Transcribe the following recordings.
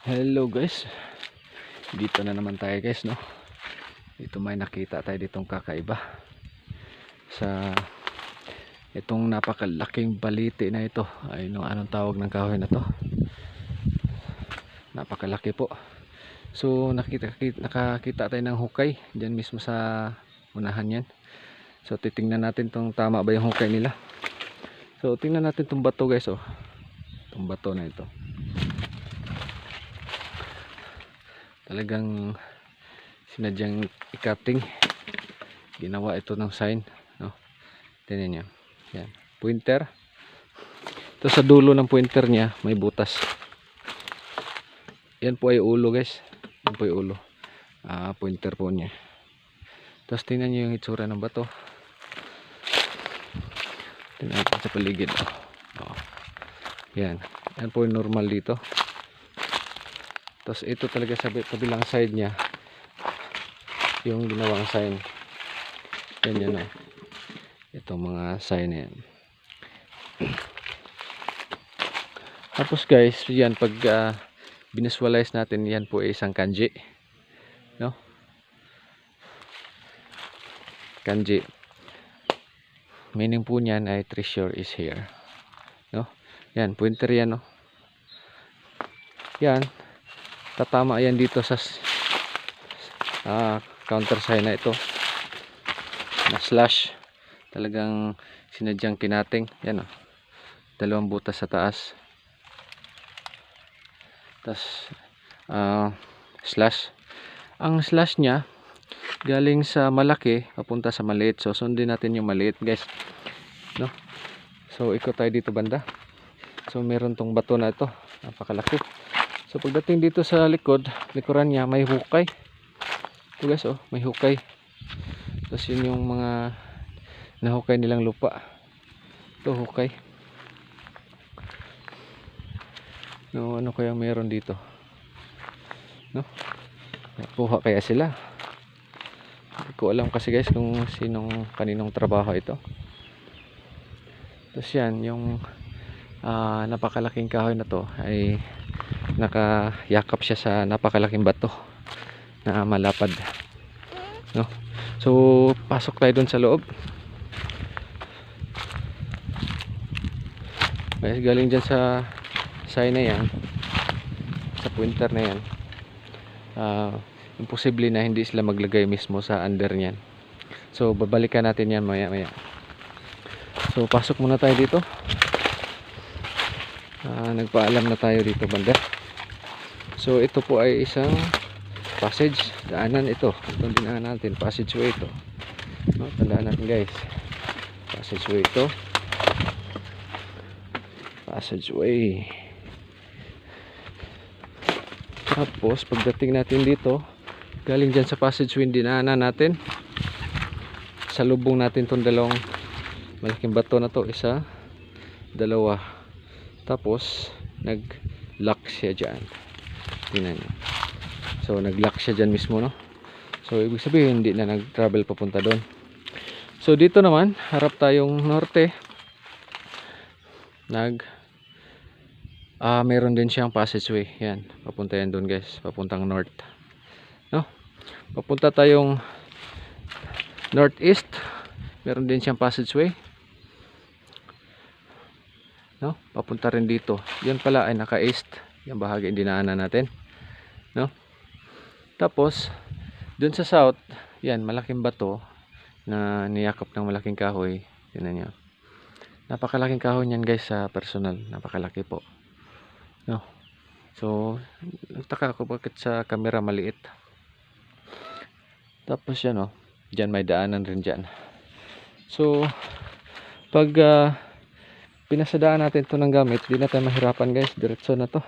Hello guys, dito na naman tayo guys, no. Dito may nakita tayo ditong kakaiba sa itong napakalaking baliti na ito. Ay no, anong tawag ng kahoy na to? Napakalaki po. So nakakita tayo ng hukay diyan mismo sa unahan yan. So titingnan natin tong tama ba yung hukay nila. So tingnan natin tong bato guys, oh. Tong bato na ito. Talagang sinadyang ikating, ginawa ito ng sign, no? Tingnan niyo, yan, pointer. Ito sa dulo ng pointer niya may butas. Yan po ay ulo guys, yan po ay ulo, pointer po niya. Tapos tingnan niyo yung itsura ng bato. Tingnan natin sa paligid, oh. Yan po yung normal dito. Tapos ito talaga sa kabilang side niya yung ginawang sign. Yan, oh. Itong mga sign na yan. Tapos guys, yan pag binvisualize natin, yan po ay isang kanji, no? Kanji, meaning po niyan ay treasure is here, no? Yan, pointer yan, no? Yan, tatama yan dito sa counter sign na ito na slash. Talagang sinadyang kinating. Yan, oh. Dalawang butas sa taas, tas slash. Ang slash nya galing sa malaki papunta sa maliit. So sundin natin yung maliit guys, no? So ikot tayo dito banda. So meron tong bato na ito, napakalaki. So pagdating dito sa likuran niya may hukay. Ito guys, oh, may hukay. Tapos yun yung mga nahukay nilang lupa. Ito hukay. No, ano kaya meron dito? No? Nakuha kaya sila? Hindi ko alam kasi guys kung kaninong trabaho ito. Tapos yan, yung napakalaking kahoy na to ay nakayakap siya sa napakalaking bato na malapad, no? So pasok tayo dun sa loob guys. Galing dyan sa sign na yan, sa pointer na yan, imposible na hindi sila maglagay mismo sa under nyan. So babalikan natin yan maya maya. So pasok muna tayo dito. Nagpaalam na tayo dito banda. So ito po ay isang passage, daanan ito. Itong dinaanan natin, passageway ito, no? Tandaan natin guys, passageway ito, passageway. Tapos pagdating natin dito, galing dyan sa passageway dinaanan natin, sa lubong natin itong dalawang malaking bato na to, isa, dalawa. Tapos nag lock siya dyan, tingnan nyo. So nag-lock siya dyan mismo, no? So ibig sabihin hindi na nag-travel papunta doon. So dito naman harap tayong norte, meron din siyang passageway. Yan, papunta yan doon guys, papuntang north, no? Papunta tayong northeast, meron din siyang passageway, no? Papunta rin dito. Yan pala ay naka-east, yung bahagi dinaanan natin, no? Tapos dun sa south, yan, malaking bato na niyakap ng malaking kahoy. Tingnan nyo, napakalaking kahoy niyan guys, sa personal, napakalaki po, no? So nagtaka ako bakit sa camera maliit. Tapos yan, oh, dyan may daanan rin dyan. So pag pinasadaan natin ito ng gamit, di na tayo mahirapan guys, diretso na to.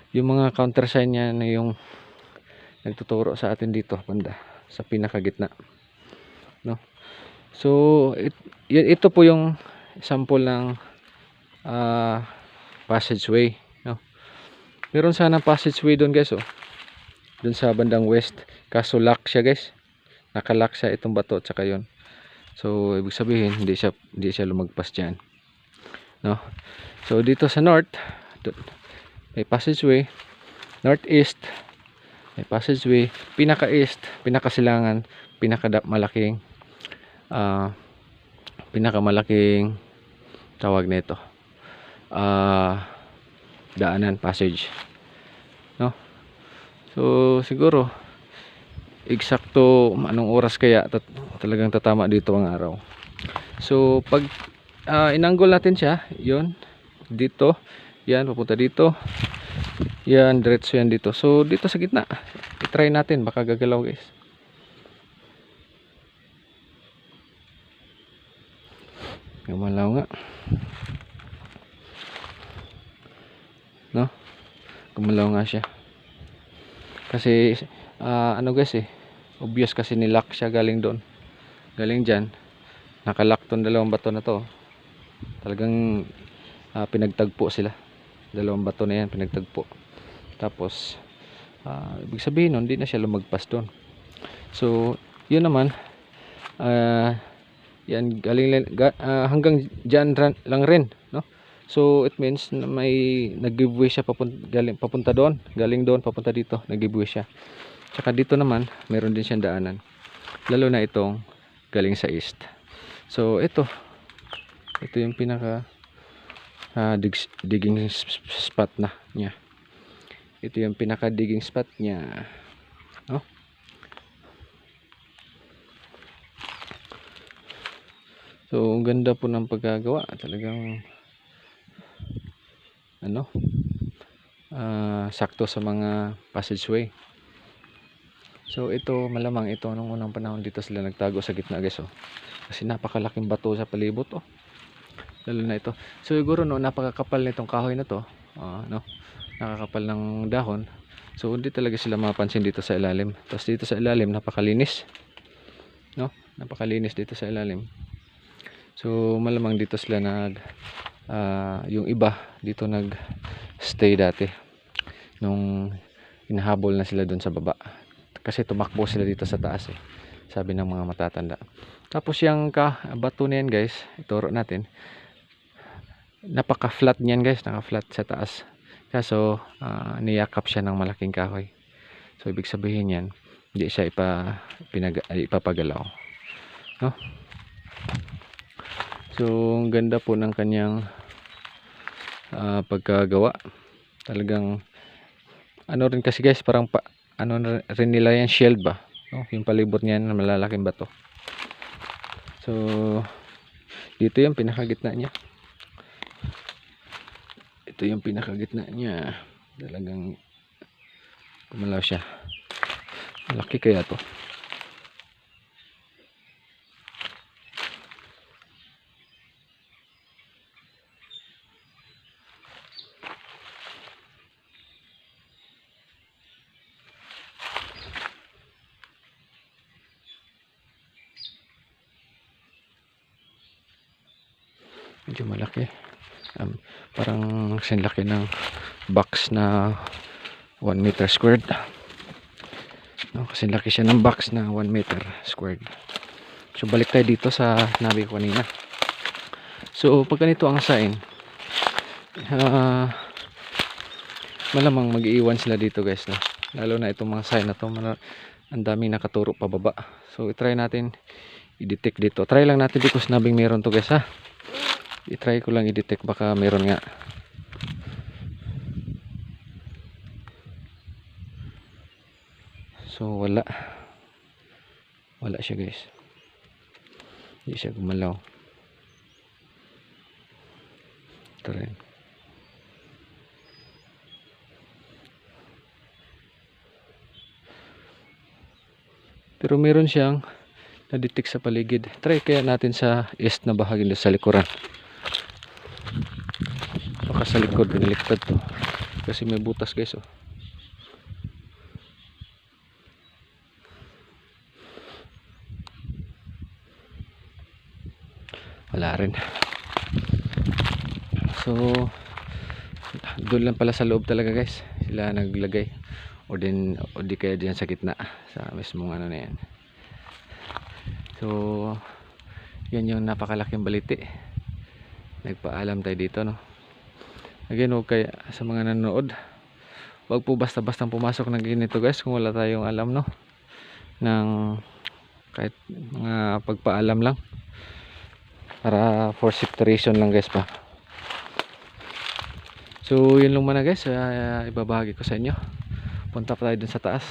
Yung mga counter sign niya na yung nagtuturo sa atin dito banda sa pinakagitna, no? So ito po yung sample ng passageway, no? Meron sana passageway doon guys, oh, doon sa bandang west, kaso lock siya guys, nakalock siya itong bato at saka yun. So ibig sabihin hindi siya lumagpas dyan, no? So dito sa north, may passageway. Northeast, may passageway. Pinaka-east, pinakasilangan, pinakamalaking tawag nito, daanan, passage, no? So siguro eksakto anong oras kaya talagang tatama dito ang araw. So pag inanggol natin siya, yun dito, yan papunta dito, yan diretso yan dito. So dito sa gitna, i-try natin, baka gagalaw guys. Gumalaw nga, no? Gumalaw nga siya kasi ano guys, obvious kasi nilock siya galing doon, galing dyan, nakalock tong dalawang bato na to. Talagang pinagtagpo sila, dalawang bato na yan pinagtagpo. Tapos ibig sabihin nun, hindi na siya lumagpas doon. So yun naman, yan galing hanggang dyan lang rin, no? So it means na may nag-giveaway siya papunta doon, galing doon papunta dito, nag-giveaway siya. Tsaka dito naman meron din siyang daanan, lalo na itong galing sa east. So ito yung pinaka digging spot na niya. Ito yung pinaka digging spot niya, no? So ang ganda po ng pagkagawa, talagang ano, sakto sa mga passageway. So ito malamang ito nung unang panahon dito sila nagtago sa gitna guys, kasi napakalaking bato sa palibot, lalo na ito. So siguro no, napakakapal nitong kahoy na to, no, nakakapal ng dahon. So hindi talaga sila mapansin dito sa ilalim. Tapos dito sa ilalim napakalinis, no, napakalinis dito sa ilalim. So malamang dito sila yung iba dito nag stay dati nung hinahabol na sila doon sa baba, kasi tumakbo sila dito sa taas, sabi ng mga matatanda. Tapos yung bato na yan guys, ituro natin, napaka flat niyan guys, naka flat sa taas, kaso niyakap siya ng malaking kahoy. So ibig sabihin yan, hindi siya ipapagalaw, no? So ang ganda po ng kanyang pagkagawa. Talagang ano rin kasi guys, parang ano rin nila yan, shield ba, no? Yung palibot niyan na malalaking bato. So dito yung pinakagitna niya, ito yung pinakagitna niya. Talagang kumalaw siya. Malaki kaya to. Medyo malaki, parang sinlaki ng box na 1 meter squared, no? Kasi laki siya ng box na 1 meter squared. So balik tayo dito sa nabi ko kanina. So pag ganito ang sign, malamang mag-iiwan sila dito guys, no? Lalo na itong mga sign na to, ang daming nakaturo pababa. So i-try natin i-detect dito. Try lang natin dito sa nabing meron to guys, ha. I-try ko lang i-detect, baka meron nga. So wala siya guys, hindi siya gumalaw. Ito rin. Pero meron siyang na-detect sa paligid. Try kaya natin sa east na bahagi sa likuran. Baka sa likod binaliktad to, kasi may butas guys, wala rin. So doon lang pala sa loob talaga guys sila naglagay, o di kaya diyan sa gitna sa mismong ano na yan. So yan yung napakalaking baliti. Nagpaalam tayo dito, no? Again, huwag kaya sa mga nanonood, wag po basta-bastang pumasok ng ganito guys kung wala tayong alam, no, ng kahit mga pagpaalam lang, para for safety reason lang guys pa. So yun lang muna guys, ibabahagi ko sa inyo. Punta pa tayo dun sa taas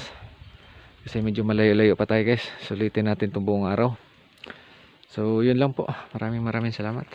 kasi medyo malayo-layo pa tayo guys. Sulitin natin itong buong araw. So yun lang po, maraming salamat.